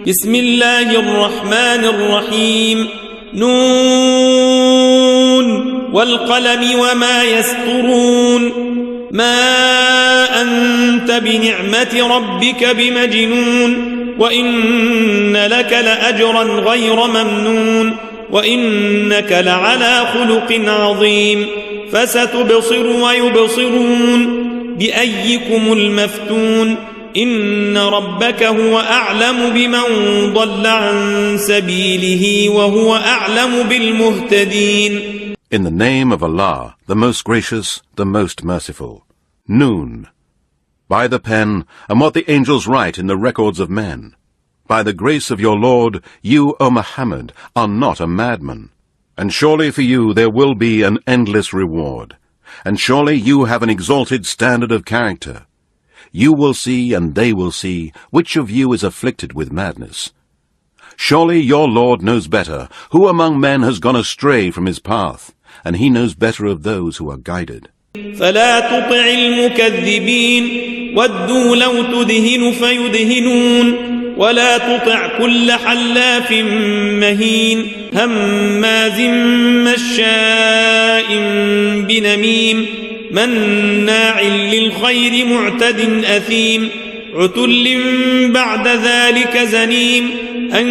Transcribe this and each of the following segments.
بسم الله الرحمن الرحيم نون والقلم وما يسطرون ما أنت بنعمة ربك بمجنون وإن لك لأجرا غير ممنون وإنك لعلى خلق عظيم فستبصر ويبصرون بأيكم المفتون إن ربك هو أعلم بمن ضل عن سبيله وهو أعلم بالمهتدين. In the name of Allah, the most gracious, the most merciful. Noon. By the pen, and what the angels write in the records of men. By the grace of your Lord, you, O Muhammad, are not a madman. And surely for you there will be an endless reward. And surely you have an exalted standard of character. You will see, and they will see, which of you is afflicted with madness. Surely your Lord knows better who among men has gone astray from his path, and he knows better of those who are guided. فلا تطع المكذبين ودوا لو تدهن فيدهنون ولا تطع كل حلاف مهين هماز مشاء بنميم مناع للخير معتد أثيم عتل بعد ذلك زنيم أن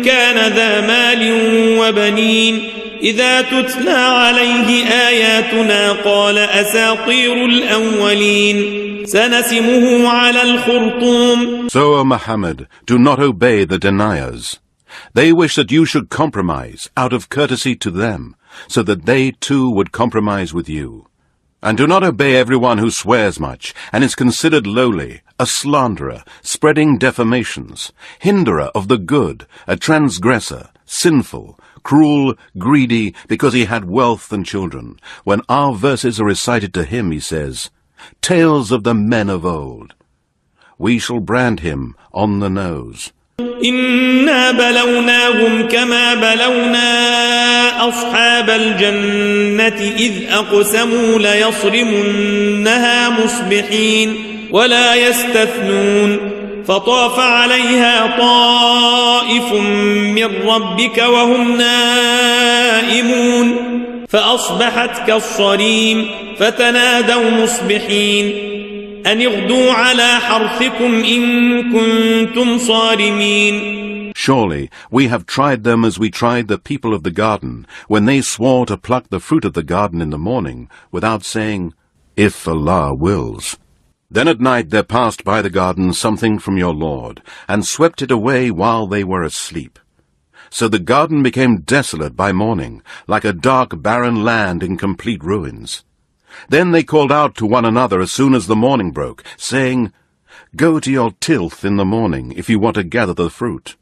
كان ذا مال وبنين إذا تتلى عليه آياتنا قال أساطير الأولين سنسمه على الخرطوم. So, O Muhammad, do not obey the deniers. They wish that you should compromise out of courtesy to them, so that they too would compromise with you. And do not obey everyone who swears much, and is considered lowly, a slanderer, spreading defamations, hinderer of the good, a transgressor, sinful, cruel, greedy, because he had wealth and children. When our verses are recited to him, he says, Tales of the men of old. We shall brand him on the nose. إنا بلوناهم كما بلونا أصحاب الجنة إذ أقسموا ليصرمنها مصبحين ولا يستثنون فطاف عليها طائف من ربك وهم نائمون فأصبحت كالصريم فتنادوا مصبحين أن اغدوا على حرثكم إن كنتم صارمين. Surely we have tried them as we tried the people of the garden when they swore to pluck the fruit of the garden in the morning without saying, If Allah wills. Then at night there passed by the garden something from your Lord, and swept it away while they were asleep. So the garden became desolate by morning, like a dark barren land in complete ruins. Then they called out to one another as soon as the morning broke, saying, Go to your tilth in the morning if you want to gather the fruit.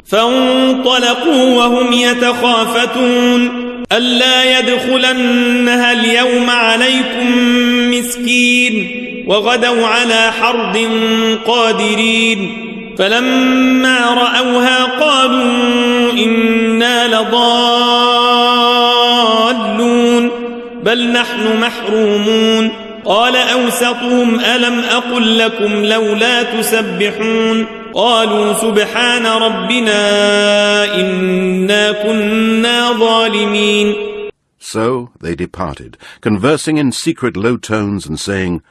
فانطلقوا وهم يتخافتون ألا يدخلنها اليوم عليكم مسكين وغدوا على حرد قادرين فلما رأوها قالوا إنا لضالون بل نحن محرومون قال أوسطهم ألم أقل لكم لولا تسبحون قالوا سبحان ربنا إنا كنا ظالمين. So they departed, conversing in secret low tones and saying,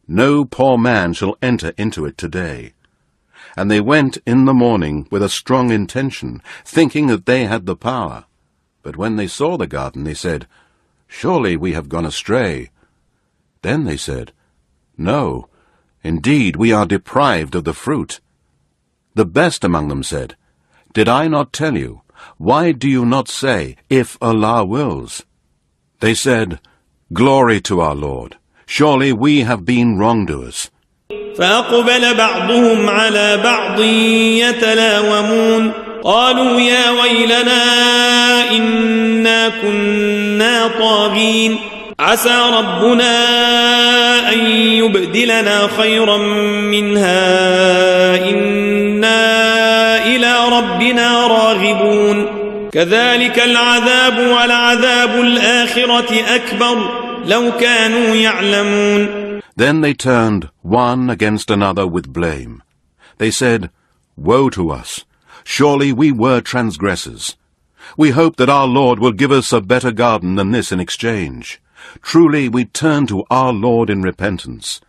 No poor man shall enter into it today. And they went in the morning with a strong intention, thinking that they had the power. But when they saw the garden, they said, Surely we have gone astray. Then they said, No, indeed we are deprived of the fruit. The best among them said, Did I not tell you? Why do you not say, If Allah wills? They said, Glory to our Lord. Surely we have been wrongdoers. فأقبل بعضهم على بعض يتلاومون قالوا يا ويلنا إنا كنا طاغين عسى ربنا أن يبدلنا خيرا منها إنا إلى ربنا راغبون كذلك العذاب ولعذاب الآخرة أكبر لو كانوا يعلمون. Then they turned one against another with blame. They said, Woe to us! Surely we were transgressors. We hope that our Lord will give us a better garden than this in exchange. Truly we turn to our Lord in repentance.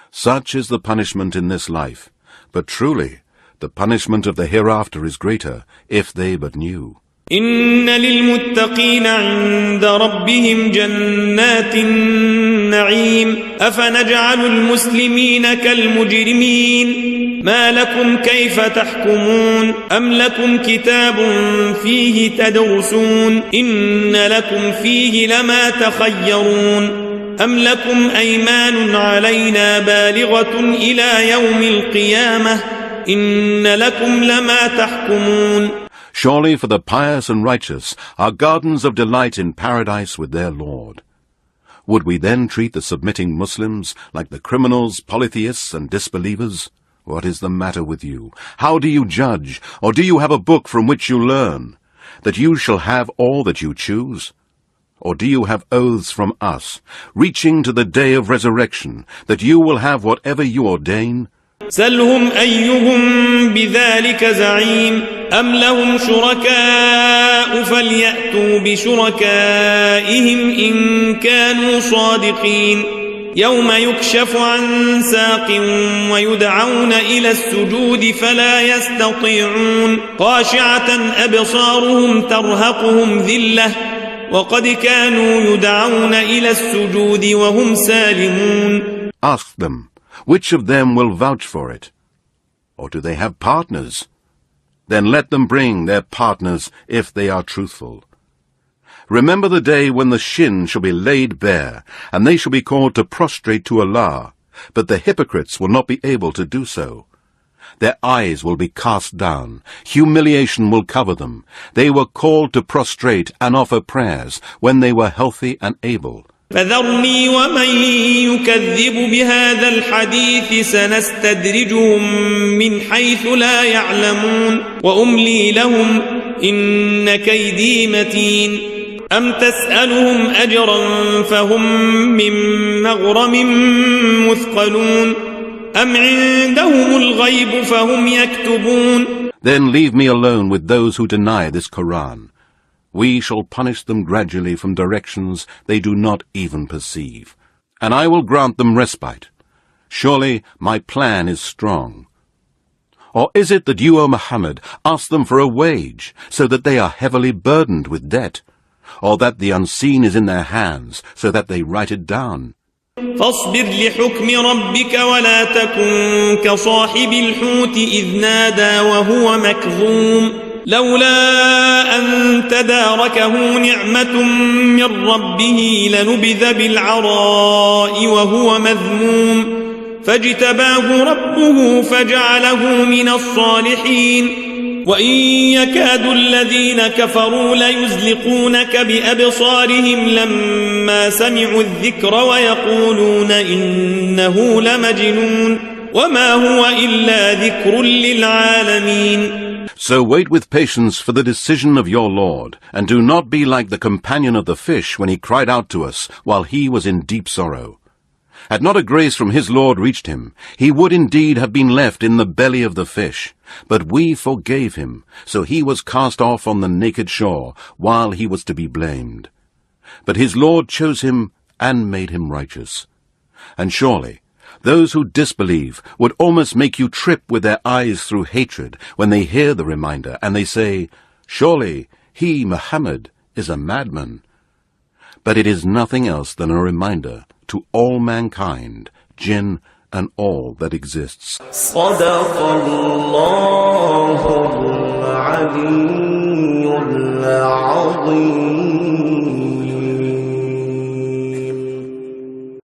Such is the punishment in this life, but truly the punishment of the hereafter is greater, if they but knew. إن للمتقين عند ربهم جنات النعيم أفنجعل المسلمين كالمجرمين ما لكم كيف تحكمون أم لكم كتاب فيه تدرسون إن لكم فيه لما تخيرون أم لكم أيمان علينا بالغة إلى يوم القيامة إن لكم لما تحكمون. Surely for the pious and righteous are gardens of delight in paradise with their Lord. Would we then treat the submitting Muslims like the criminals, polytheists, and disbelievers? What is the matter with you? How do you judge? Or do you have a book from which you learn, that you shall have all that you choose? Or do you have oaths from us, reaching to the day of resurrection, that you will have whatever you ordain? سلهم أيهم بذلك زعيم أم لهم شركاء فليأتوا بشركائهم إن كانوا صادقين يوم يكشف عن ساق ويدعون إلى السجود فلا يستطيعون خاشعة أبصارهم ترهقهم ذلة وقد كانوا يدعون إلى السجود وهم سالمون. Ask them, which of them will vouch for it? Or do they have partners? Then let them bring their partners if they are truthful. Remember the day when the shin shall be laid bare, and they shall be called to prostrate to Allah, but the hypocrites will not be able to do so. Their eyes will be cast down, humiliation will cover them. They were called to prostrate and offer prayers when they were healthy and able. فذرني ومن يكذب بهذا الحديث سنستدرجهم من حيث لا يعلمون وأملي لهم إن كيدي متين أم تسألهم أجرا فهم من مغرم مثقلون أم عندهم الغيب فهم يكتبون. Then leave me alone with those who deny this Quran. We shall punish them gradually from directions they do not even perceive, and I will grant them respite. Surely my plan is strong. Or is it that you, O Muhammad, ask them for a wage, so that they are heavily burdened with debt, or that the unseen is in their hands, so that they write it down? فاصبر لحكم ربك ولا تكن كصاحب الحوت إذ نادى وهو مكظوم لولا أن تداركه نعمة من ربه لنبذ بالعراء وهو مذموم فاجتباه ربه فجعله من الصالحين وإن يكاد الذين كفروا ليزلقونك بأبصارهم لما سمعوا الذكر ويقولون إنه لمجنون وما هو إلا ذكر للعالمين. So wait with patience for the decision of your Lord, and do not be like the companion of the fish when he cried out to us while he was in deep sorrow. Had not a grace from his Lord reached him, he would indeed have been left in the belly of the fish. But we forgave him, so he was cast off on the naked shore, while he was to be blamed. But his Lord chose him and made him righteous. And surely those who disbelieve would almost make you trip with their eyes through hatred when they hear the reminder, and they say, surely he, Muhammad, is a madman. But it is nothing else than a reminder to all mankind, jinn, and all that exists. صدق الله العلي العظيم.